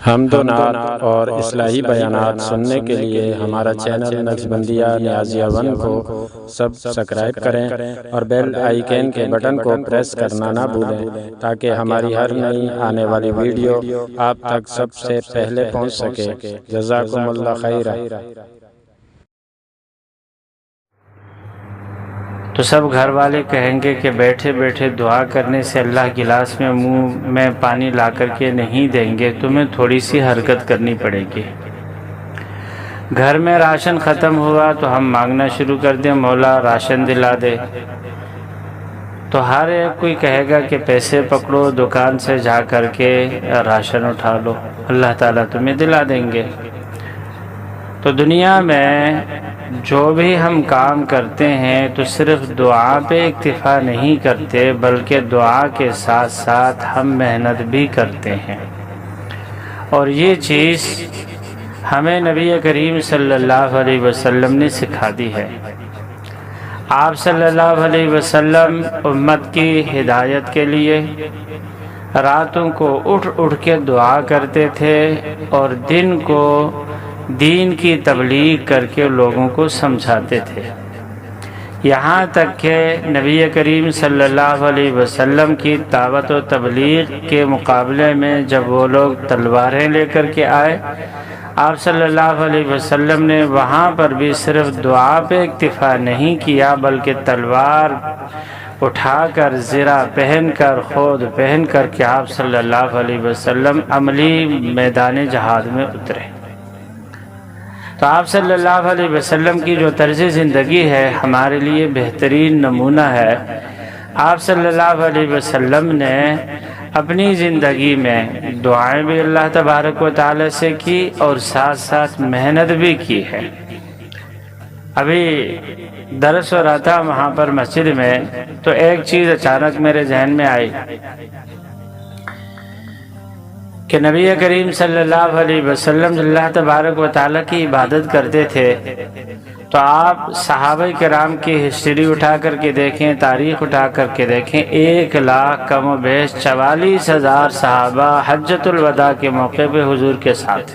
حمد و نعت اور اصلاحی بیانات سننے کے لیے ہمارا چینل نقشبندیہ نیازیہ ون کو سبسکرائب کریں اور بیل آئیکن کے بٹن کو پریس کرنا نہ بھولیں تاکہ ہماری ہر نئی آنے والی ویڈیو آپ تک سب سے پہلے پہنچ سکے۔ جزاکم اللہ خیرہ۔ تو سب گھر والے کہیں گے کہ بیٹھے بیٹھے دعا کرنے سے اللہ گلاس میں منہ میں پانی لا کر کے نہیں دیں گے، تمہیں تھوڑی سی حرکت کرنی پڑے گی۔ گھر میں راشن ختم ہوا تو ہم مانگنا شروع کر دیں مولا راشن دلا دے، تو ہر ایک کوئی کہے گا کہ پیسے پکڑو دکان سے جا کر کے راشن اٹھا لو، اللہ تعالیٰ تمہیں دلا دیں گے۔ تو دنیا میں جو بھی ہم کام کرتے ہیں تو صرف دعا پہ اکتفا نہیں کرتے، بلکہ دعا کے ساتھ ساتھ ہم محنت بھی کرتے ہیں، اور یہ چیز ہمیں نبی کریم صلی اللہ علیہ وسلم نے سکھا دی ہے۔ آپ صلی اللہ علیہ وسلم امت کی ہدایت کے لیے راتوں کو اٹھ اٹھ کے دعا کرتے تھے اور دن کو دین کی تبلیغ کر کے لوگوں کو سمجھاتے تھے، یہاں تک کہ نبی کریم صلی اللہ علیہ وسلم کی دعوت و تبلیغ کے مقابلے میں جب وہ لوگ تلواریں لے کر کے آئے، آپ صلی اللہ علیہ وسلم نے وہاں پر بھی صرف دعا پہ اکتفا نہیں کیا، بلکہ تلوار اٹھا کر زرہ پہن کر خود پہن کر کے آپ صلی اللہ علیہ وسلم عملی میدان جہاد میں اترے۔ تو آپ صلی اللہ علیہ وسلم کی جو طرز زندگی ہے ہمارے لیے بہترین نمونہ ہے۔ آپ صلی اللہ علیہ وسلم نے اپنی زندگی میں دعائیں بھی اللہ تبارک و تعالی سے کی اور ساتھ ساتھ محنت بھی کی ہے۔ ابھی درس ہو رہا تھا وہاں پر مسجد میں، تو ایک چیز اچانک میرے ذہن میں آئی کہ نبی کریم صلی اللہ علیہ وسلم اللہ تبارک و تعالیٰ کی عبادت کرتے تھے، تو آپ صحابہ کرام کی ہسٹری اٹھا کر کے دیکھیں، تاریخ اٹھا کر کے دیکھیں، 1,00,000 کم و بیش 44,000 صحابہ حجۃ الوداع کے موقع پہ حضور کے ساتھ،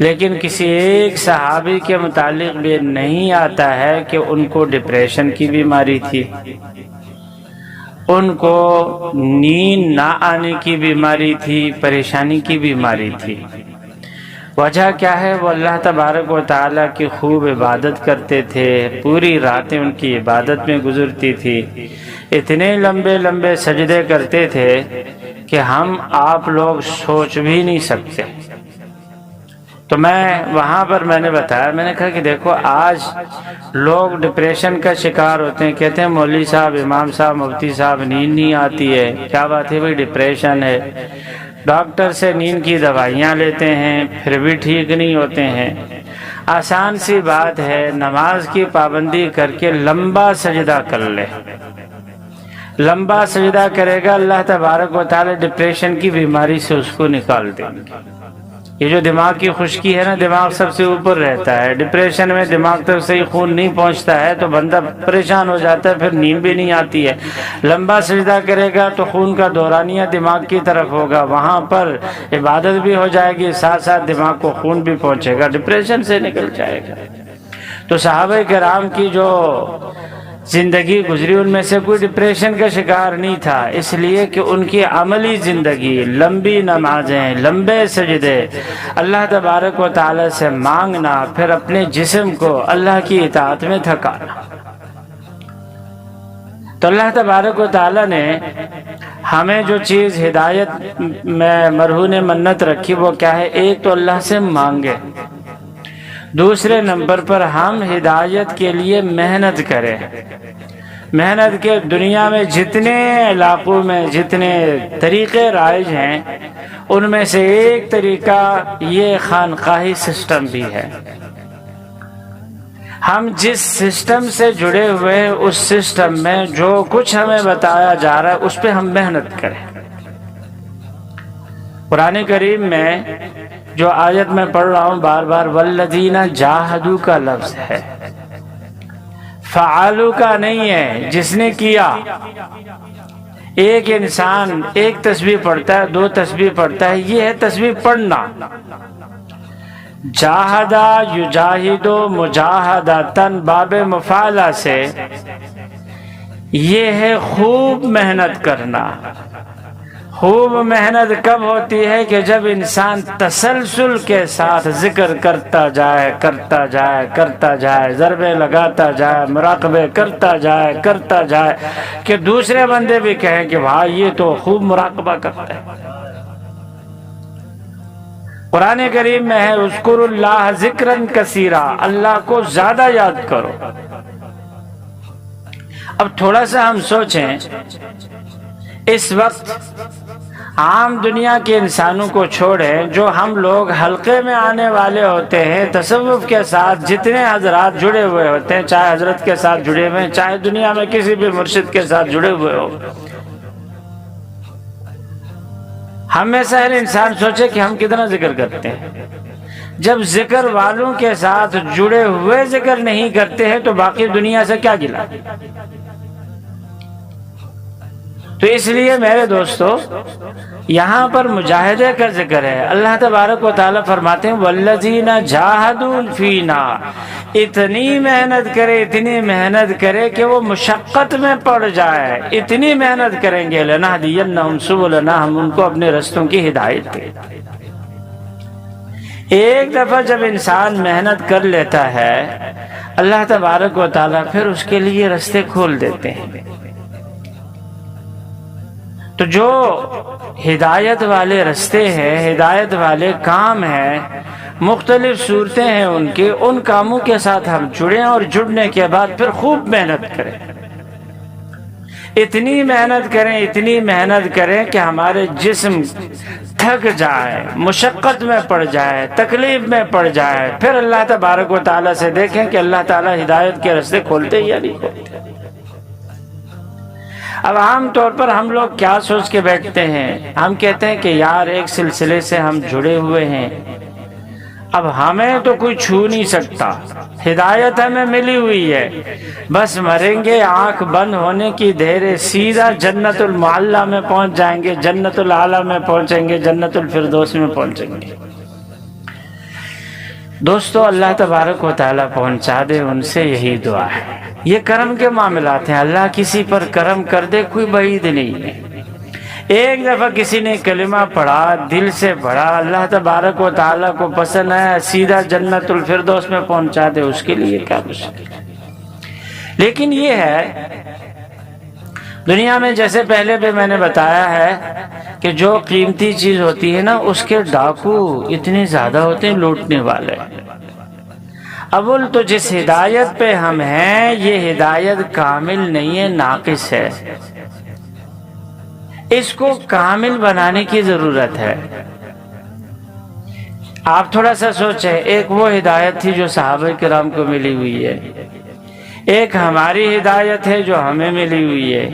لیکن کسی ایک صحابی کے متعلق بھی نہیں آتا ہے کہ ان کو ڈپریشن کی بیماری تھی، ان کو نیند نہ آنے کی بیماری تھی، پریشانی کی بیماری تھی۔ وجہ کیا ہے؟ وہ اللہ تبارک و تعالیٰ کی خوب عبادت کرتے تھے، پوری راتیں ان کی عبادت میں گزرتی تھی، اتنے لمبے لمبے سجدے کرتے تھے کہ ہم آپ لوگ سوچ بھی نہیں سکتے۔ تو میں نے بتایا، میں نے کہا کہ دیکھو آج لوگ ڈپریشن کا شکار ہوتے ہیں، کہتے ہیں مولوی صاحب، امام صاحب، مفتی صاحب نیند نہیں آتی ہے، کیا بات ہے بھائی؟ ڈپریشن ہے۔ ڈاکٹر سے نیند کی دوائیاں لیتے ہیں پھر بھی ٹھیک نہیں ہوتے ہیں۔ آسان سی بات ہے، نماز کی پابندی کر کے لمبا سجدہ کر لے، لمبا سجدہ کرے گا اللہ تبارک و تعالی ڈپریشن کی بیماری سے اس کو نکال دیں گے۔ یہ جو دماغ کی خشکی ہے نا، دماغ سب سے اوپر رہتا ہے، ڈپریشن میں دماغ تک صحیح خون نہیں پہنچتا ہے تو بندہ پریشان ہو جاتا ہے، پھر نیند بھی نہیں آتی ہے۔ لمبا سجدہ کرے گا تو خون کا دورانیہ دماغ کی طرف ہوگا، وہاں پر عبادت بھی ہو جائے گی، ساتھ ساتھ دماغ کو خون بھی پہنچے گا، ڈپریشن سے نکل جائے گا۔ تو صحابہ کرام کی جو زندگی گزری ان میں سے کوئی ڈپریشن کا شکار نہیں تھا، اس لیے کہ ان کی عملی زندگی، لمبی نمازیں، لمبے سجدے، اللہ تبارک و تعالی سے مانگنا، پھر اپنے جسم کو اللہ کی اطاعت میں تھکانا۔ تو اللہ تبارک و تعالی نے ہمیں جو چیز ہدایت میں مرہون منت رکھی وہ کیا ہے؟ ایک تو اللہ سے مانگے، دوسرے نمبر پر ہم ہدایت کے لیے محنت کریں۔ محنت کے دنیا میں جتنے علاقوں میں جتنے طریقے رائج ہیں ان میں سے ایک طریقہ یہ خانقاہی سسٹم بھی ہے۔ ہم جس سسٹم سے جڑے ہوئے ہیں اس سسٹم میں جو کچھ ہمیں بتایا جا رہا ہے اس پہ ہم محنت کریں۔ قرآن کریم میں جو آیت میں پڑھ رہا ہوں بار بار، والذین جاہدوا کا لفظ ہے، فعلوا کا نہیں ہے، جس نے کیا۔ ایک انسان ایک تسبیح پڑھتا ہے، 2 تسبیح پڑھتا ہے، یہ ہے تسبیح پڑھنا۔ جاہدہ یجاہدو مجاہدتن باب مفعلہ سے یہ ہے خوب محنت کرنا۔ خوب محنت کب ہوتی ہے کہ جب انسان تسلسل کے ساتھ ذکر کرتا جائے کرتا جائے کرتا جائے، ضربے لگاتا جائے، مراقبے کرتا جائے کہ دوسرے بندے بھی کہیں کہ بھائی یہ تو خوب مراقبہ کرتا ہے۔ قرآن کریم میں ہے اذکروا اللہ ذکرا کثیرا، اللہ کو زیادہ یاد کرو۔ اب تھوڑا سا ہم سوچیں، اس وقت عام دنیا کے انسانوں کو چھوڑیں، جو ہم لوگ حلقے میں آنے والے ہوتے ہیں تصوف کے ساتھ، جتنے حضرات جڑے ہوئے ہوتے ہیں، چاہے حضرت کے ساتھ جڑے ہوئے ہیں، چاہے دنیا میں کسی بھی مرشد کے ساتھ جڑے ہوئے ہو، ہم میں سے ہر انسان سوچے کہ ہم کتنا ذکر کرتے ہیں۔ جب ذکر والوں کے ساتھ جڑے ہوئے ذکر نہیں کرتے ہیں تو باقی دنیا سے کیا گلا؟ تو اس لیے میرے دوستو، یہاں پر مجاہدے کا ذکر ہے۔ اللہ تبارک و تعالیٰ فرماتے ہیں والذین جاہدوا فینا، اتنی محنت کرے کہ وہ مشقت میں پڑ جائے، اتنی محنت کریں گے لنہدینہم سبلنا، ہم ان کو اپنے رستوں کی ہدایت دیں۔ ایک دفعہ جب انسان محنت کر لیتا ہے، اللہ تبارک و تعالیٰ پھر اس کے لیے رستے کھول دیتے ہیں۔ تو جو ہدایت والے رستے ہیں، ہدایت والے کام ہیں، مختلف صورتیں ہیں ان کاموں کے ساتھ ہم جڑیں، اور جڑنے کے بعد پھر خوب محنت کریں، اتنی محنت کریں کہ ہمارے جسم تھک جائے، مشقت میں پڑ جائے، تکلیف میں پڑ جائے، پھر اللہ تبارک و تعالیٰ سے دیکھیں کہ اللہ تعالیٰ ہدایت کے رستے کھولتے یا نہیں کھولتے۔ اب عام طور پر ہم لوگ کیا سوچ کے بیٹھتے ہیں، ہم کہتے ہیں کہ یار ایک سلسلے سے ہم جڑے ہوئے ہیں، اب ہمیں تو کوئی چھو نہیں سکتا، ہدایت ہمیں ملی ہوئی ہے، بس مریں گے آنکھ بند ہونے کی دیر ہے، سیدھا جنت المعلی میں پہنچ جائیں گے، جنت الاعلی میں پہنچیں گے، جنت الفردوس میں پہنچیں گے۔ دوستو، اللہ تبارک و تعالیٰ پہنچا دے، ان سے یہی دعا ہے۔ یہ کرم کے معاملات ہیں، اللہ کسی پر کرم کر دے کوئی بعید نہیں ہے۔ ایک دفعہ کسی نے کلمہ پڑھا، دل سے پڑھا، اللہ تبارک و تعالیٰ کو پسند ہے، سیدھا جنت الفردوس میں پہنچا دے، اس کے لیے کیا مشکل ہے۔ لیکن یہ ہے دنیا میں، جیسے پہلے بھی میں نے بتایا ہے کہ جو قیمتی چیز ہوتی ہے نا، اس کے ڈاکو اتنے زیادہ ہوتے ہیں، لوٹنے والے۔ اول تو جس ہدایت پہ ہم ہیں، یہ ہدایت کامل نہیں ہے، ناقص ہے، اس کو کامل بنانے کی ضرورت ہے۔ آپ تھوڑا سا سوچیں، ایک وہ ہدایت تھی جو صحابہ کرام کو ملی ہوئی ہے، ایک ہماری ہدایت ہے جو ہمیں ملی ہوئی ہے۔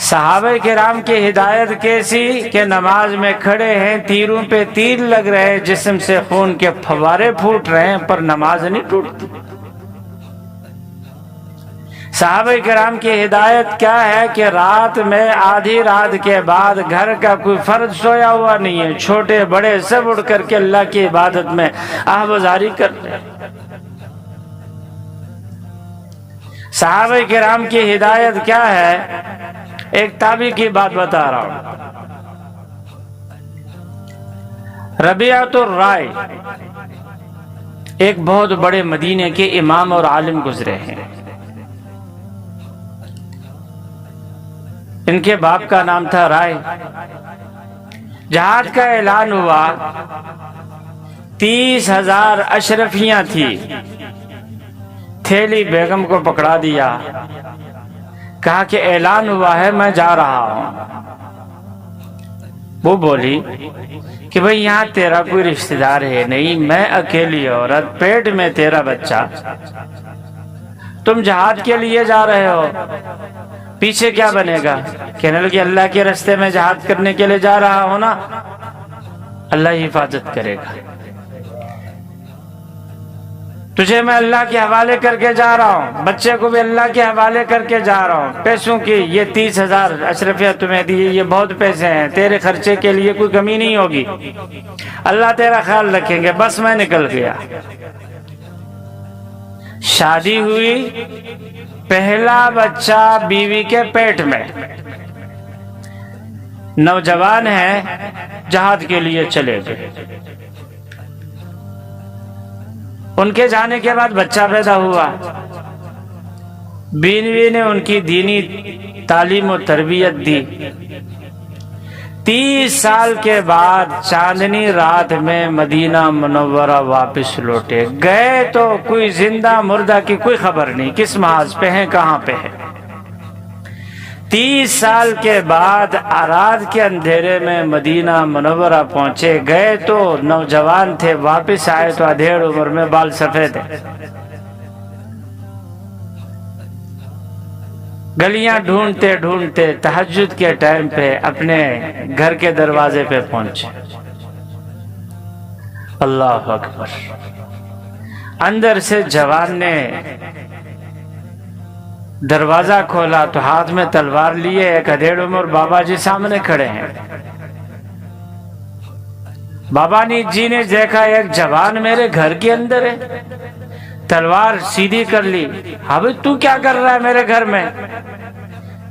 صحابہ کرام کی ہدایت کیسی کہ نماز میں کھڑے ہیں، تیروں پہ تیر لگ رہے، جسم سے خون کے پھوارے پھوٹ رہے ہیں، پر نماز نہیں ٹوٹتی۔ صحابہ کرام کی ہدایت کیا ہے کہ رات میں آدھی رات کے بعد گھر کا کوئی فرد سویا ہوا نہیں ہے، چھوٹے بڑے سب اٹھ کر کے اللہ کی عبادت میں آہوازاری کرتے ہیں۔ صحابہ کرام کی ہدایت کیا ہے؟ ایک تابعی کی بات بتا رہا ہوں۔ ربیعۃ الرائے ایک بہت بڑے مدینے کے امام اور عالم گزرے ہیں۔ ان کے باپ کا نام تھا رائے۔ جہاد کا اعلان ہوا، 30,000 اشرفیاں تھی، تھیلی بیگم کو پکڑا دیا، کہا کہ اعلان ہوا ہے، میں جا رہا ہوں۔ وہ بولی کہ بھئی یہاں تیرا کوئی رشتہ دار ہے نہیں، میں اکیلی عورت، پیٹ میں تیرا بچہ، تم جہاد کے لیے جا رہے ہو، پیچھے کیا بنے گا؟ کہنے لگی اللہ کے راستے میں جہاد کرنے کے لیے جا رہا ہوں نا، اللہ حفاظت کرے گا۔ تجھے میں اللہ کے حوالے کر کے جا رہا ہوں، بچے کو بھی اللہ کے حوالے کر کے جا رہا ہوں، پیسوں کی یہ 30,000 اشرفیہ تمہیں دی، یہ بہت پیسے ہیں، تیرے خرچے کے لیے کوئی کمی نہیں ہوگی، اللہ تیرا خیال رکھیں گے، بس میں نکل گیا۔ شادی ہوئی، پہلا بچہ بیوی کے پیٹ میں، نوجوان ہے، جہاد کے لیے چلے گئے۔ ان کے جانے کے بعد بچہ پیدا ہوا، بیوی نے ان کی دینی تعلیم و تربیت دی۔ 30 سال کے بعد چاندنی رات میں مدینہ منورہ واپس لوٹے، گئے تو کوئی زندہ مردہ کی کوئی خبر نہیں، کس محاذ پہ ہیں، کہاں پہ ہے۔ 30 سال کے بعد رات کے اندھیرے میں مدینہ منورہ پہنچے، گئے تو نوجوان تھے، واپس آئے تو ادھیڑ عمر میں بال سفید ہیں۔ گلیاں ڈھونڈتے ڈھونڈتے تہجد کے ٹائم پہ اپنے گھر کے دروازے پہ پہنچے۔ اللہ اکبر! اندر سے جوان نے دروازہ کھولا تو ہاتھ میں تلوار لیے ایک ادھیڑ عمر بابا جی سامنے کھڑے ہیں۔ بابا جی نے دیکھا ایک جوان میرے گھر کے اندر ہے، تلوار سیدھی کر لی۔ اب تو کیا کر رہا ہے میرے گھر میں؟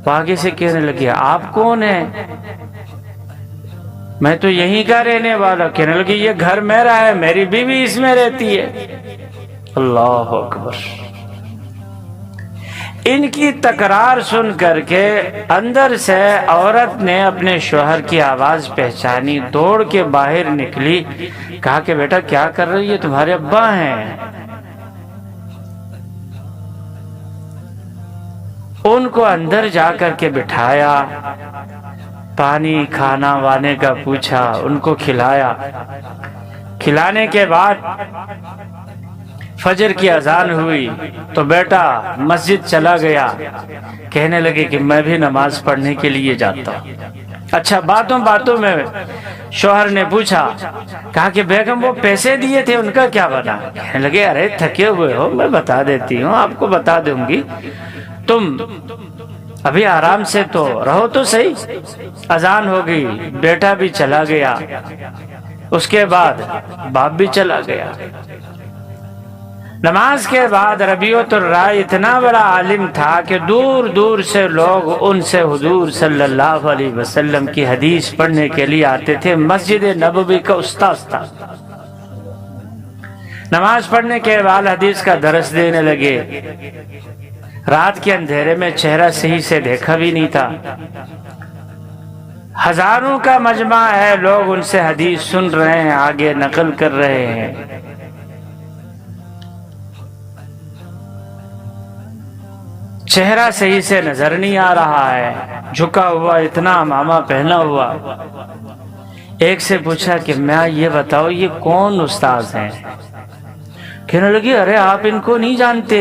آگے سے کہنے لگی آپ کون ہیں؟ میں تو یہیں کا رہنے والا۔ کہنے لگی یہ گھر میرا ہے، میری بیوی اس میں رہتی ہے۔ اللہ اکبر! ان کی تکرار سن کر کے اندر سے عورت نے اپنے شوہر کی آواز پہچانی، دوڑ کے باہر نکلی، کہا کہ بیٹا کیا کر رہی ہے؟ تمہارے ابا ہیں۔ ان کو اندر جا کر کے بٹھایا، پانی کھانا وانے کا پوچھا، ان کو کھلایا۔ کھلانے کے بعد فجر کی اذان ہوئی تو بیٹا مسجد چلا گیا، کہنے لگے کہ میں بھی نماز پڑھنے کے لیے جاتا ہوں۔ اچھا، باتوں باتوں میں شوہر نے پوچھا، کہا کہ بیگم وہ پیسے دیے تھے ان کا کیا بنا؟ کہنے لگے ارے تھکے ہوئے ہو، میں بتا دیتی ہوں، آپ کو بتا دوں گی، تم ابھی آرام سے تو رہو تو صحیح۔ اذان ہو گئی، بیٹا بھی چلا گیا، اس کے بعد باپ بھی چلا گیا۔ نماز کے بعد ربیعۃ الرائے اتنا بڑا عالم تھا کہ دور دور سے لوگ ان سے حضور صلی اللہ علیہ وسلم کی حدیث پڑھنے کے لیے آتے تھے۔ مسجد نبوی کا استاد تھا۔ نماز پڑھنے کے بعد حدیث کا درس دینے لگے۔ رات کے اندھیرے میں چہرہ صحیح سے دیکھا بھی نہیں تھا۔ ہزاروں کا مجمع ہے، لوگ ان سے حدیث سن رہے ہیں، آگے نقل کر رہے ہیں۔ چہرہ صحیح سے نظر نہیں آ رہا ہے، جھکا ہوا، اتنا عمامہ پہنا ہوا۔ ایک سے پوچھا کہ میں یہ بتاؤ یہ کون استاذ ہیں؟ کہنے لگی ارے آپ ان کو نہیں جانتے،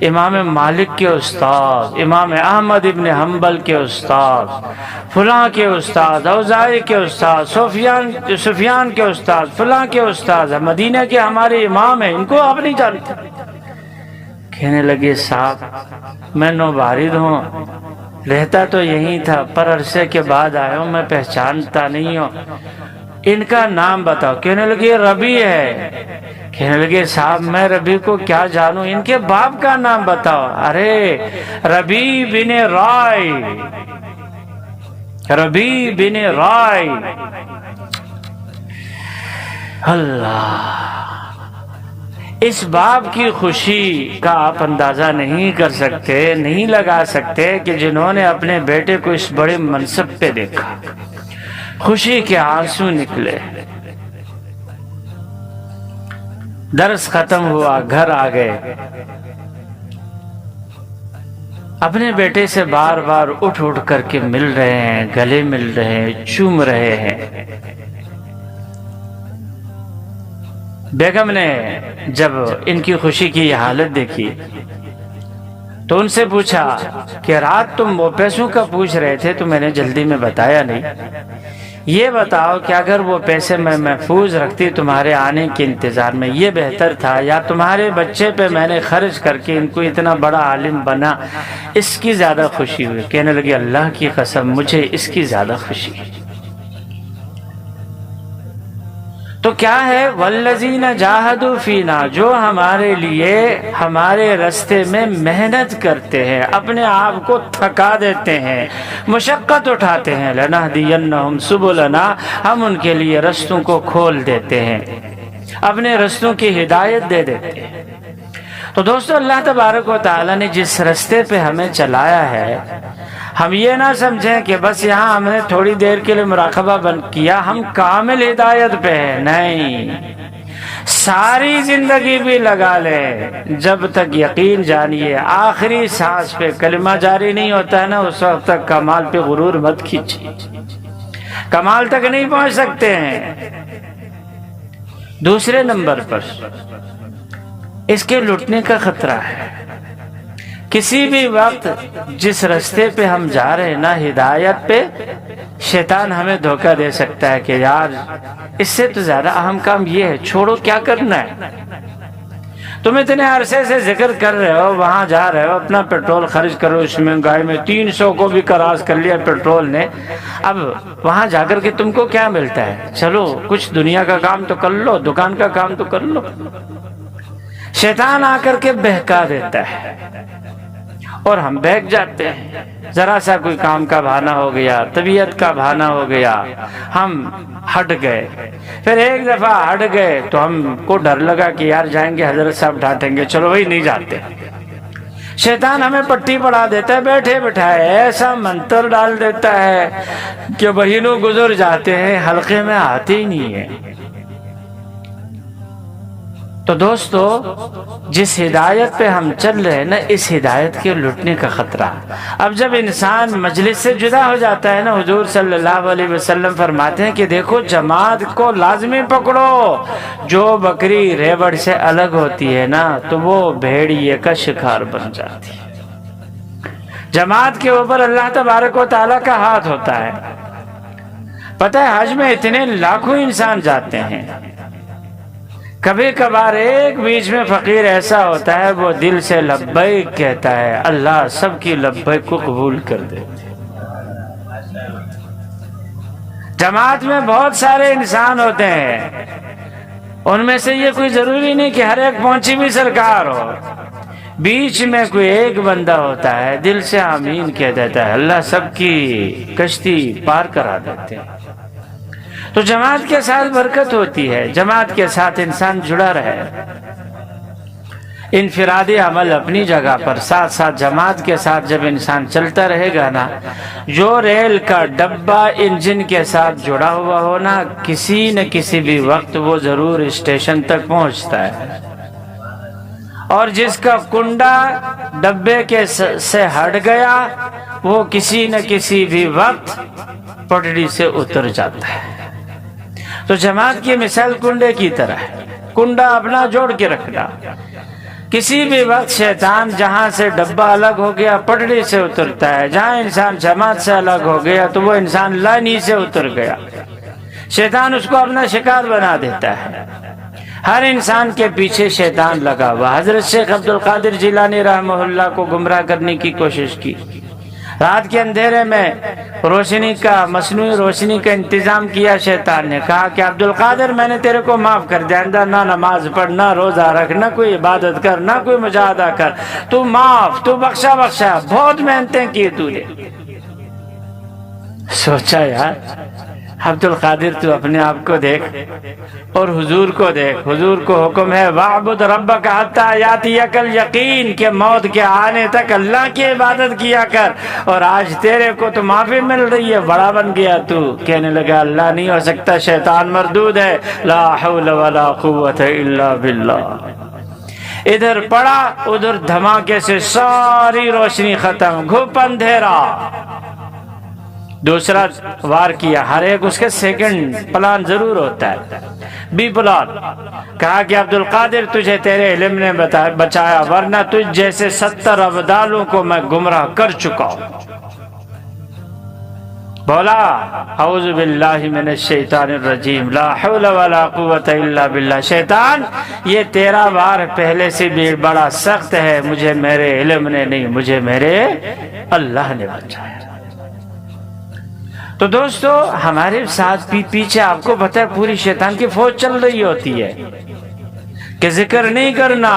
امام مالک کے استاد، امام احمد ابن حنبل کے استاد، فلاں کے استاد، اوزاعی کے استاد، سفیان کے استاد، فلاں کے استاد، مدینہ کے ہمارے امام ہیں، ان کو آپ نہیں جانتے؟ کہنے لگے صاحب میں نوبارد ہوں، رہتا تو یہی تھا، پر عرصے کے بعد آیا ہوں، میں پہچانتا نہیں ہوں، ان کا نام بتاؤ۔ کہنے لگے ربی ہے۔ کہنے لگے صاحب میں ربی کو کیا جانوں، ان کے باپ کا نام بتاؤ۔ ارے ربی بن رائے، ربی بن رائے۔ اللہ! اس باپ کی خوشی کا آپ اندازہ نہیں کر سکتے، نہیں لگا سکتے کہ جنہوں نے اپنے بیٹے کو اس بڑے منصب پہ دیکھا، خوشی کے آنسو نکلے۔ درس ختم ہوا، گھر آ گئے، اپنے بیٹے سے بار بار اٹھ اٹھ کر کے مل رہے ہیں، گلے مل رہے ہیں، چوم رہے ہیں۔ بیگم نے جب ان کی خوشی کی یہ حالت دیکھی تو ان سے پوچھا کہ رات تم وہ پیسوں کا پوچھ رہے تھے تو میں نے جلدی میں بتایا نہیں، یہ بتاؤ کہ اگر وہ پیسے میں محفوظ رکھتی تمہارے آنے کے انتظار میں یہ بہتر تھا، یا تمہارے بچے پہ میں نے خرچ کر کے ان کو اتنا بڑا عالم بنا، اس کی زیادہ خوشی ہوئی؟ کہنے لگے اللہ کی قسم مجھے اس کی زیادہ خوشی ہے۔ تو کیا ہے؟ والذین جاہدوا فینا، جو ہمارے لیے ہمارے راستے میں محنت کرتے ہیں، اپنے آپ کو تھکا دیتے ہیں، مشقت اٹھاتے ہیں، لنہدینہم سبلنا، ہم ان کے لیے رستوں کو کھول دیتے ہیں، اپنے رستوں کی ہدایت دے دیتے ہیں۔ تو دوستو اللہ تبارک و تعالی نے جس رستے پہ ہمیں چلایا ہے، ہم یہ نہ سمجھیں کہ بس یہاں ہم نے تھوڑی دیر کے لیے مراقبہ بند کیا ہم کامل ہدایت پہ ہیں، نہیں، ساری زندگی بھی لگا لیں، جب تک یقین جانیے آخری سانس پہ کلمہ جاری نہیں ہوتا ہے نا، اس وقت تک کمال پہ غرور مت کھینچیے، کمال تک نہیں پہنچ سکتے ہیں۔ دوسرے نمبر پر اس کے لٹنے کا خطرہ ہے۔ کسی بھی وقت جس رستے پہ ہم جا رہے ہیں نا ہدایت پہ، شیطان ہمیں دھوکہ دے سکتا ہے کہ یار اس سے تو زیادہ اہم کام یہ ہے، چھوڑو کیا کرنا ہے، تم اتنے عرصے سے ذکر کر رہے ہو، وہاں جا رہے ہو، اپنا پیٹرول خرچ کرو، اس میں گائے میں 300 کو بھی کراس کر لیا پیٹرول نے، اب وہاں جا کر کے تم کو کیا ملتا ہے؟ چلو کچھ دنیا کا کام تو کر لو، دکان کا کام تو کر لو۔ شیطان آ کر کے بہکا دیتا ہے اور ہم بہک جاتے ہیں، ذرا سا کوئی کام کا بہانہ ہو گیا، طبیعت کا بہانہ ہو گیا، ہم ہٹ گئے، پھر ایک دفعہ ہٹ گئے تو ہم کو ڈر لگا کہ یار جائیں گے حضرت صاحب ڈانٹیں گے، چلو وہی نہیں جاتے۔ شیطان ہمیں پٹی پڑھا دیتا ہے، بیٹھے بٹھائے ایسا منتر ڈال دیتا ہے کہ مہینوں گزر جاتے ہیں، حلقے میں آتے ہی نہیں ہے۔ تو دوستو جس ہدایت پہ ہم چل رہے ہیں نا، اس ہدایت کے لٹنے کا خطرہ۔ اب جب انسان مجلس سے جدا ہو جاتا ہے نا، حضور صلی اللہ علیہ وسلم فرماتے ہیں کہ دیکھو جماعت کو لازمی پکڑو، جو بکری ریوڑ سے الگ ہوتی ہے نا تو وہ بھیڑیے کا شکار بن جاتی ہے۔ جماعت کے اوپر اللہ تبارک و تعالیٰ کا ہاتھ ہوتا ہے۔ پتہ ہے حج میں اتنے لاکھوں انسان جاتے ہیں، کبھی کبھار ایک بیچ میں فقیر ایسا ہوتا ہے وہ دل سے لبیک کہتا ہے، اللہ سب کی لبیک کو قبول کر دے۔ جماعت میں بہت سارے انسان ہوتے ہیں، ان میں سے یہ کوئی ضروری نہیں کہ ہر ایک پہنچی بھی سرکار ہو، بیچ میں کوئی ایک بندہ ہوتا ہے دل سے آمین کہہ دیتا ہے، اللہ سب کی کشتی پار کرا دیتے ہیں۔ تو جماعت کے ساتھ برکت ہوتی ہے، جماعت کے ساتھ انسان جڑا رہے۔ انفرادی عمل اپنی جگہ پر، ساتھ ساتھ جماعت کے ساتھ جب انسان چلتا رہے گا نا، جو ریل کا ڈبہ انجن کے ساتھ جڑا ہوا ہو نا، کسی نہ کسی بھی وقت وہ ضرور اسٹیشن تک پہنچتا ہے، اور جس کا کنڈا ڈبے کے سے ہٹ گیا وہ کسی نہ کسی بھی وقت پٹڑی سے اتر جاتا ہے۔ تو جماعت کی مثال کنڈے کی طرح ہے، کنڈا اپنا جوڑ کے رکھنا، کسی بھی وقت شیطان جہاں سے ڈبہ الگ ہو گیا پٹڑی سے اترتا ہے، جہاں انسان جماعت سے الگ ہو گیا تو وہ انسان لائنی سے اتر گیا، شیطان اس کو اپنا شکار بنا دیتا ہے۔ ہر انسان کے پیچھے شیطان لگا ہوا۔ حضرت شیخ عبد القادر جیلانی رحمہ اللہ کو گمراہ کرنے کی کوشش کی، رات کے اندھیرے میں روشنی کا، مصنوعی روشنی کا انتظام کیا، شیطان نے کہا کہ عبد القادر میں نے تیرے کو معاف کر دیا، نہ نماز پڑھ، نہ روزہ رکھ، نہ کوئی عبادت کر، نہ کوئی مجاہدہ کر، تو معاف، تو بخشا، بہت محنتیں کی تو نے۔ سوچا یار عبد القادر تو اپنے آپ کو دیکھ اور حضور کو دیکھ، حضور کو حکم ہے وَاعْبُدْ رَبَّكَ حَتَّىٰ يَأْتِيَكَ الْيَقِينُ کہ موت کے آنے تک اللہ کی عبادت کیا کر، اور آج تیرے کو تو معافی مل رہی ہے، بڑا بن گیا تو۔ کہنے لگا اللہ نہیں ہو سکتا، شیطان مردود ہے، لا حول ولا قوت الا باللہ۔ ادھر پڑا ادھر دھماکے سے ساری روشنی ختم، گھپ اندھیرا۔ دوسرا وار کیا، ہر ایک اس کے سیکنڈ پلان ضرور ہوتا ہے، بی پلان۔ کہا کہ عبد القادر تجھے تیرے علم نے بچایا، ورنہ تجھ جیسے 70 ابدالوں کو میں گمراہ کر چکا ہوں۔ بولا اعوذ باللہ من الشیطان الرجیم لا حول ولا قوت الا باللہ، شیطان یہ تیرا وار پہلے سے بھی بڑا سخت ہے، مجھے میرے علم نے نہیں، مجھے میرے اللہ نے بچایا۔ تو دوستو ہمارے ساتھ پیچھے آپ کو پتہ ہے پوری شیطان کی فوج چل رہی ہوتی ہے کہ ذکر نہیں کرنا۔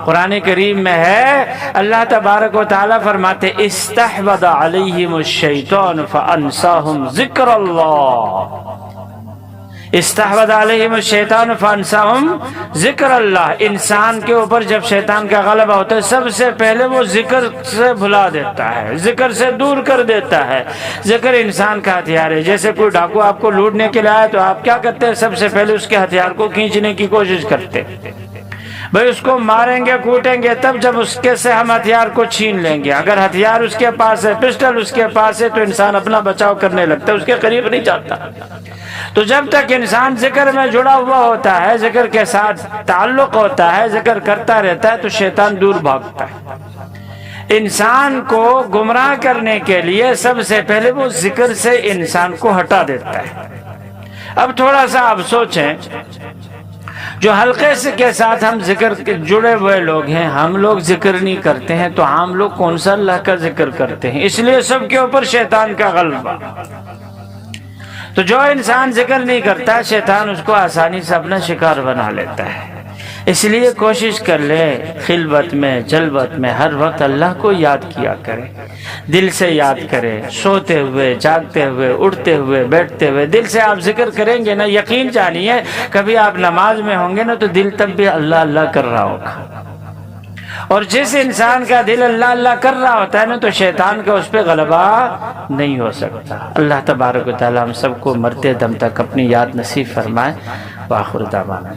قرآن کریم میں ہے اللہ تبارک و تعالیٰ فرماتے استحوذ علیہم الشیطان فانساہم ذکر اللہ، استحوذ علیہم الشیطان فانساہم ذکر اللہ۔ انسان کے اوپر جب شیطان کا غلبہ ہوتا ہے سب سے پہلے وہ ذکر سے بھلا دیتا ہے، ذکر سے دور کر دیتا ہے۔ ذکر انسان کا ہتھیار ہے۔ جیسے کوئی ڈاکو آپ کو لوٹنے کے لیے آئے تو آپ کیا کرتے ہیں؟ سب سے پہلے اس کے ہتھیار کو کھینچنے کی کوشش کرتے ہیں، بھئی اس کو ماریں گے کوٹیں گے، تب جب اس کے سے ہم ہتھیار کو چھین لیں گے۔ اگر ہتھیار اس کے پاس ہے، پسٹل اس کے پاس ہے، تو انسان اپنا بچاؤ کرنے لگتا ہے، اس کے قریب نہیں جاتا۔ تو جب تک انسان ذکر میں جڑا ہوا ہوتا ہے، ذکر کے ساتھ تعلق ہوتا ہے، ذکر کرتا رہتا ہے، تو شیطان دور بھاگتا ہے۔ انسان کو گمراہ کرنے کے لیے سب سے پہلے وہ ذکر سے انسان کو ہٹا دیتا ہے۔ اب تھوڑا سا آپ سوچیں، جو حلقے سے کے ساتھ ہم ذکر کے جڑے ہوئے لوگ ہیں، ہم لوگ ذکر نہیں کرتے ہیں، تو عام لوگ کون سا اللہ کا ذکر کرتے ہیں؟ اس لیے سب کے اوپر شیطان کا غلبہ۔ تو جو انسان ذکر نہیں کرتا شیطان اس کو آسانی سے اپنا شکار بنا لیتا ہے۔ اس لیے کوشش کر لے خلوت میں جلوت میں ہر وقت اللہ کو یاد کیا کرے، دل سے یاد کرے، سوتے ہوئے جاگتے ہوئے اٹھتے ہوئے بیٹھتے ہوئے دل سے آپ ذکر کریں گے نا، یقین جانیے کبھی آپ نماز میں ہوں گے نا تو دل تب بھی اللہ اللہ کر رہا ہوگا۔ اور جس انسان کا دل اللہ اللہ کر رہا ہوتا ہے نا تو شیطان کا اس پہ غلبہ نہیں ہو سکتا۔ اللہ تبارک و تعالی ہم سب کو مرتے دم تک اپنی یاد نصیب فرمائے۔ وآخر دعوانا